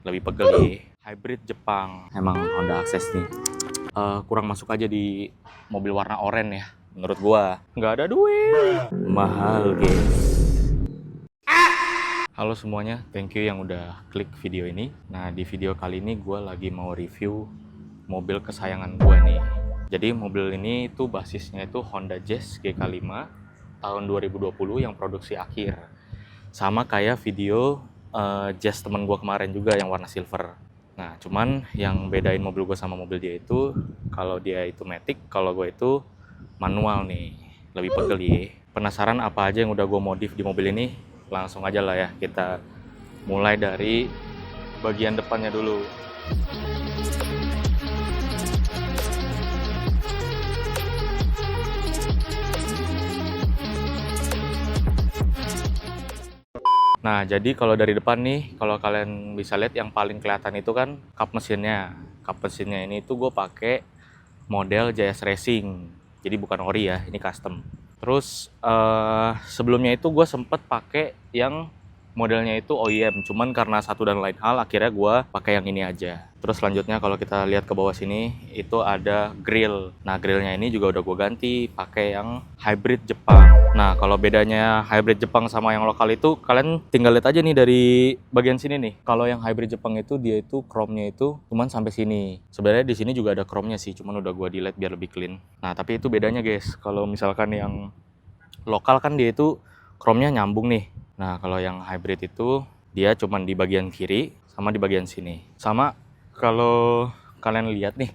lebih pegel ya. Hybrid Jepang. Emang Honda Access nih kurang masuk aja di mobil warna oranye ya. Menurut gua nggak ada duit. Mahal guys. Halo semuanya, thank you yang udah klik video ini. Nah di video kali ini gua lagi mau review mobil kesayangan gua nih. Jadi mobil ini tuh basisnya itu Honda Jazz GK5 tahun 2020 yang produksi akhir. Sama kayak video Jazz temen gue kemarin juga yang warna silver. Nah, cuman yang bedain mobil gue sama mobil dia itu, kalau dia itu matic, kalau gue itu manual nih, lebih pegel ya. Penasaran apa aja yang udah gue modif di mobil ini? Langsung aja lah ya, kita mulai dari bagian depannya dulu. Nah, jadi kalau dari depan nih, kalau kalian bisa lihat yang paling kelihatan itu kan kap mesinnya. Kap mesinnya ini tuh gue pakai model JS Racing. Jadi bukan ori ya, ini custom. Terus sebelumnya itu gue sempet pakai yang modelnya itu OEM, cuman karena satu dan lain hal akhirnya gue pakai yang ini aja. Terus selanjutnya kalau kita lihat ke bawah sini itu ada grill. Nah grillnya ini juga udah gue ganti pakai yang hybrid Jepang. Nah kalau bedanya hybrid Jepang sama yang lokal itu kalian tinggal lihat aja nih dari bagian sini nih. Kalau yang hybrid Jepang itu dia itu chrome-nya itu cuman sampai sini. Sebenarnya di sini juga ada chrome-nya sih, cuman udah gue delete biar lebih clean. Nah tapi itu bedanya guys. Kalau misalkan yang lokal kan dia itu chrome-nya nyambung nih. Nah, kalau yang hybrid itu dia cuman di bagian kiri sama di bagian sini. Sama kalau kalian lihat nih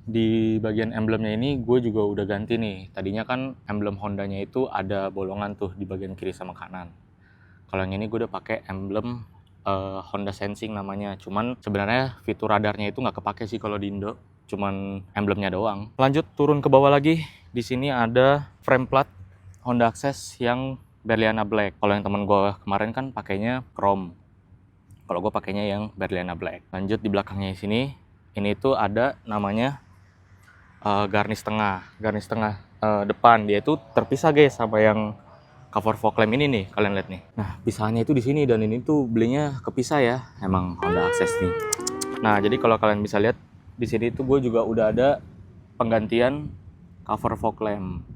di bagian emblemnya ini gue juga udah ganti nih. Tadinya kan emblem Hondanya itu ada bolongan tuh di bagian kiri sama kanan. Kalau yang ini gue udah pakai emblem Honda Sensing namanya. Cuman sebenarnya fitur radarnya itu nggak kepake sih kalau di Indo. Cuman emblemnya doang. Lanjut turun ke bawah lagi. Di sini ada frame plat Honda Access yang Berliana Black. Kalau yang temen gue kemarin kan pakainya chrome. Kalau gue pakainya yang Berliana Black. Lanjut di belakangnya di sini, ini tuh ada namanya garnish tengah. Garnish tengah depan dia itu terpisah guys sama yang cover fog lamp ini nih, kalian lihat nih. Nah, pisahannya itu di sini dan ini tuh belinya kepisah ya. Emang Honda Access nih. Nah, jadi kalau kalian bisa lihat di sini tuh gue juga udah ada penggantian cover fog lamp.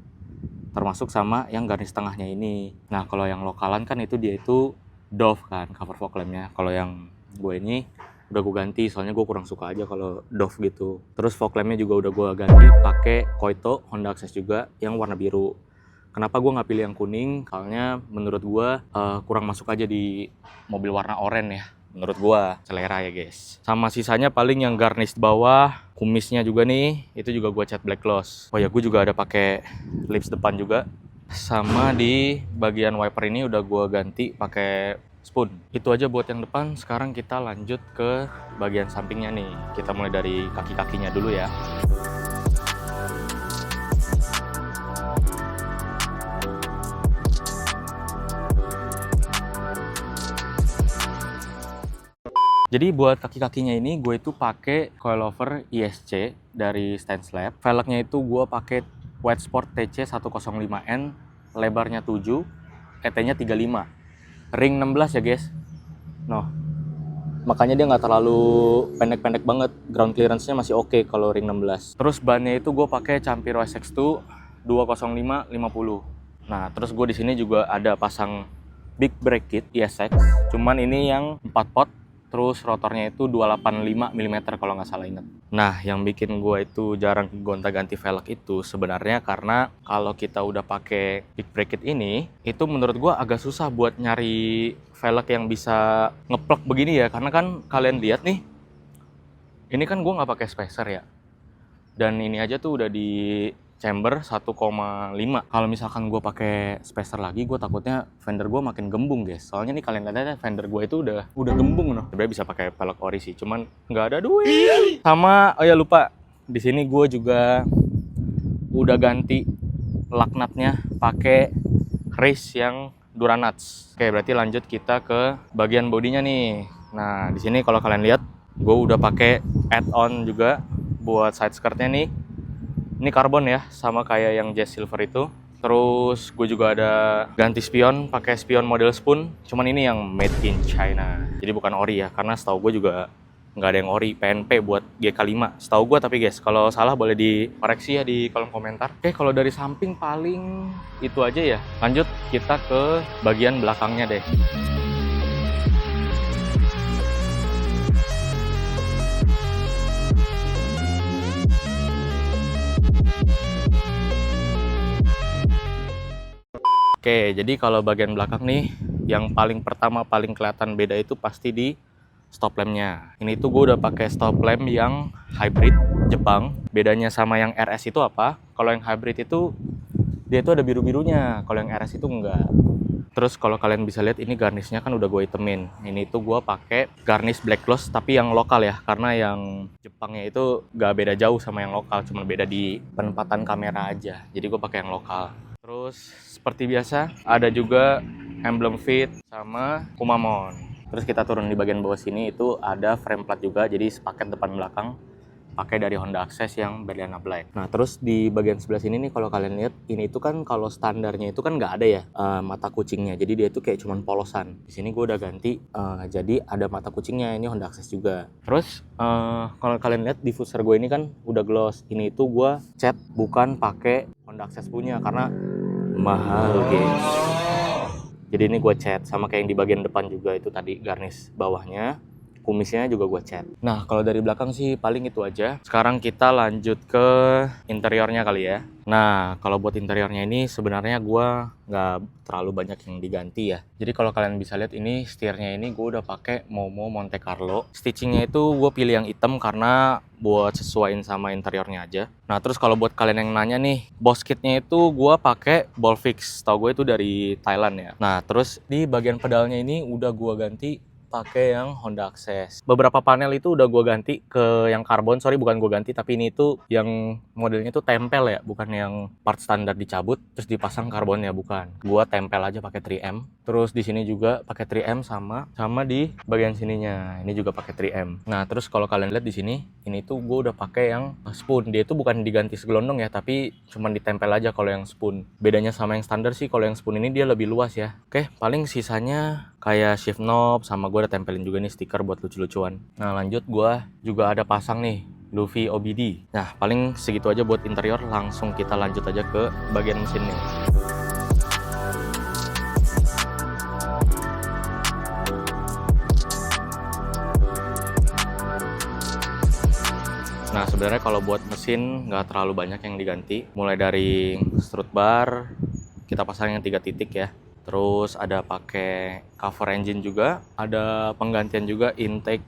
Termasuk sama yang garis tengahnya ini. Nah kalau yang lokalan kan itu dia itu Dove kan cover fog lampnya. Kalau yang gue ini udah gue ganti soalnya gue kurang suka aja kalau Dove gitu. Terus fog lampnya juga udah gue ganti pakai Koito Honda Access juga yang warna biru. Kenapa gue nggak pilih yang kuning? Soalnya menurut gue kurang masuk aja di mobil warna oranye ya. Menurut gue selera ya guys. Sama sisanya paling yang garnish bawah, kumisnya juga nih, itu juga gue cat black gloss. Oh ya, gue juga ada pakai lips depan juga. Sama di bagian wiper ini udah gue ganti pakai spoon. Itu aja buat yang depan. Sekarang kita lanjut ke bagian sampingnya nih. Kita mulai dari kaki-kakinya dulu ya. Jadi buat kaki-kakinya ini gue itu pakai coilover ISC dari Stanslab. Velgnya itu gue pakai White Sport TC 105N, lebarnya 7, ET-nya 35. Ring 16 ya guys. Noh. Makanya dia nggak terlalu pendek-pendek banget. Ground clearance-nya masih oke kalau ring 16. Terus bannya itu gue pakai Campiro SX2 205 50. Nah, terus gue di sini juga ada pasang big brake kit ISX. Cuman ini yang 4 pot. Terus rotornya itu 285 mm kalau nggak salah ingat. Nah, yang bikin gue itu jarang gonta-ganti velg itu sebenarnya karena kalau kita udah pakai big brake kit ini, itu menurut gue agak susah buat nyari velg yang bisa ngeplug begini ya. Karena kan kalian lihat nih, ini kan gue nggak pakai spacer ya. Dan ini aja tuh udah di chamber 1,5. Kalau misalkan gue pakai spacer lagi, gue takutnya fender gue makin gembung guys. Soalnya nih kalian lihat aja fender gue itu udah gembung loh. Sebenarnya bisa pakai velg ori sih, cuman nggak ada duit. Sama, oh ya lupa, di sini gue juga udah ganti lug nutnya pakai race yang Duranuts. Oke, berarti lanjut kita ke bagian bodinya nih. Nah, di sini kalau kalian lihat, gue udah pakai add-on juga buat side skirtnya nih. Ini karbon ya, sama kayak yang Jazz Silver itu. Terus gue juga ada ganti spion, pakai spion model spoon. Cuman ini yang made in China. Jadi bukan ori ya, karena setahu gue juga nggak ada yang ori PNP buat GK5 setahu gue, tapi guys kalau salah boleh dikoreksi ya di kolom komentar. Oke, kalau dari samping paling itu aja ya. Lanjut kita ke bagian belakangnya deh. Oke, jadi kalau bagian belakang nih yang paling pertama paling kelihatan beda itu pasti di stop lampnya. Ini tuh gue udah pakai stop lamp yang hybrid Jepang. Bedanya sama yang RS itu apa? Kalau yang hybrid itu dia tuh ada biru-birunya, kalau yang RS itu enggak. Terus kalau kalian bisa lihat ini garnishnya kan udah gue itemin. Ini tuh gue pakai garnish black gloss tapi yang lokal ya, karena yang Jepangnya itu gak beda jauh sama yang lokal, cuma beda di penempatan kamera aja. Jadi gue pakai yang lokal. Terus seperti biasa ada juga emblem Fit sama Kumamon. Terus kita turun di bagian bawah sini itu ada frame plat juga, jadi sepaket depan belakang pakai dari Honda Access yang berwarna black. Nah terus di bagian sebelah sini nih kalau kalian lihat ini tuh kan kalau standarnya itu kan nggak ada ya mata kucingnya, jadi dia tuh kayak cuman polosan. Di sini gue udah ganti jadi ada mata kucingnya, ini Honda Access juga. Terus kalau kalian lihat diffuser gue ini kan udah gloss, ini tuh gue cat bukan pakai Honda Access punya karena mahal guys. Jadi ini gue cat sama kayak yang di bagian depan juga itu tadi garnish bawahnya, kumisnya juga gue cat. Nah kalau dari belakang sih paling itu aja. Sekarang kita lanjut ke interiornya kali ya. Nah kalau buat interiornya ini sebenarnya gue nggak terlalu banyak yang diganti ya. Jadi kalau kalian bisa lihat ini setirnya ini gue udah pakai Momo Monte Carlo. Stitchingnya itu gue pilih yang hitam karena buat sesuaiin sama interiornya aja. Nah terus kalau buat kalian yang nanya nih, boss kitnya itu gue pakai Bolfix. Tahu gue itu dari Thailand ya. Nah terus di bagian pedalnya ini udah gue ganti pakai yang Honda Access. Beberapa panel itu udah gue ganti ke yang karbon. Sorry bukan gue ganti, tapi ini tuh yang modelnya tuh tempel ya, bukan yang part standar dicabut terus dipasang karbonnya, bukan. Gue tempel aja pakai 3M. Terus di sini juga pakai 3M sama di bagian sininya. Ini juga pakai 3M. Nah terus kalau kalian lihat di sini, ini tuh gue udah pakai yang spoon. Dia itu bukan diganti segelondong ya, tapi cuman ditempel aja kalau yang spoon. Bedanya sama yang standar sih, kalau yang spoon ini dia lebih luas ya. Oke, paling sisanya kayak shift knob sama gue udah tempelin juga nih stiker buat lucu-lucuan. Nah lanjut gue juga ada pasang nih Luffy OBD. Nah paling segitu aja buat interior, langsung kita lanjut aja ke bagian mesinnya. Nah sebenarnya kalau buat mesin nggak terlalu banyak yang diganti. Mulai dari strut bar kita pasang yang 3 titik ya. Terus ada pakai cover engine juga, ada penggantian juga intake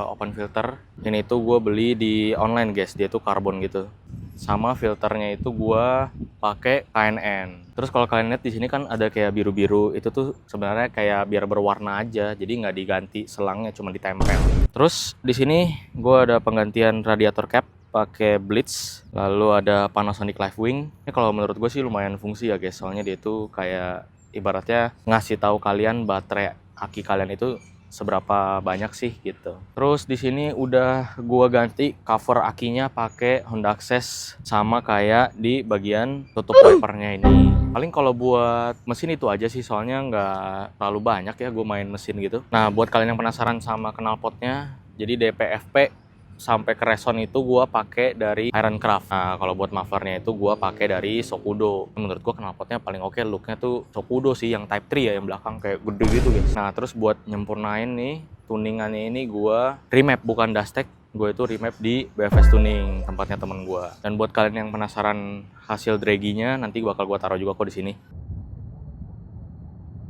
open filter. Ini tuh gue beli di online guys, dia tuh karbon gitu. Sama filternya itu gue pakai KNN. Terus kalau kalian lihat di sini kan ada kayak biru-biru, itu tuh sebenarnya kayak biar berwarna aja, jadi nggak diganti selangnya, cuma ditempel. Terus di sini gue ada penggantian radiator cap pakai Blitz, lalu ada Panasonic Livewing. Ini kalau menurut gue sih lumayan fungsi ya guys, soalnya dia tuh kayak ibaratnya ngasih tahu kalian baterai aki kalian itu seberapa banyak sih gitu. Terus di sini udah gua ganti cover akinya pakai Honda Access sama kayak di bagian tutup wipernya ini. Paling kalau buat mesin itu aja sih, soalnya nggak terlalu banyak ya gua main mesin gitu. Nah buat kalian yang penasaran sama knalpotnya, jadi DPFP sampai ke reson itu gue pakai dari Ironcraft. Nah kalau buat mufflernya itu gue pakai dari Shokudo. Menurut gue knalpotnya paling oke, looknya tuh Shokudo sih, yang Type 3 ya, yang belakang kayak gede gitu guys. Nah terus buat nyempurnain nih tuningannya ini gue remap, bukan Dustech. Gue itu remap di BFS Tuning, tempatnya temen gue. Dan buat kalian yang penasaran hasil draginya, nanti bakal gue taruh juga kok di sini.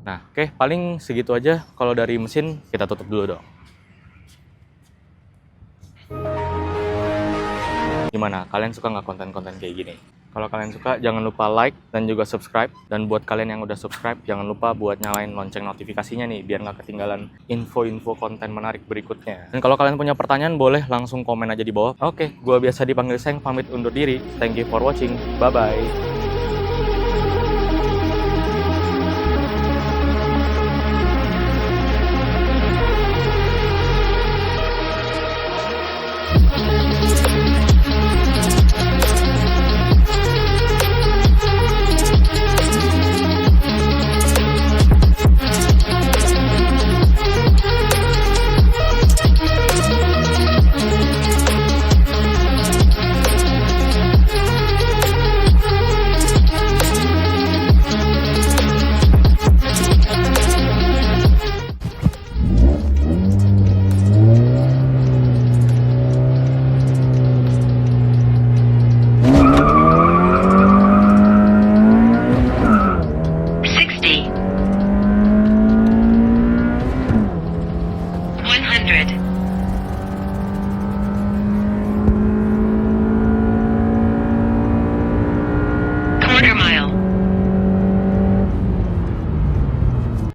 Nah oke, paling segitu aja. Kalau dari mesin kita tutup dulu dong. Gimana? Kalian suka nggak konten-konten kayak gini? Kalau kalian suka, jangan lupa like dan juga subscribe. Dan buat kalian yang udah subscribe, jangan lupa buat nyalain lonceng notifikasinya nih, biar nggak ketinggalan info-info konten menarik berikutnya. Dan kalau kalian punya pertanyaan, boleh langsung komen aja di bawah. Oke, gua biasa dipanggil Seng, pamit undur diri. Thank you for watching. Bye-bye.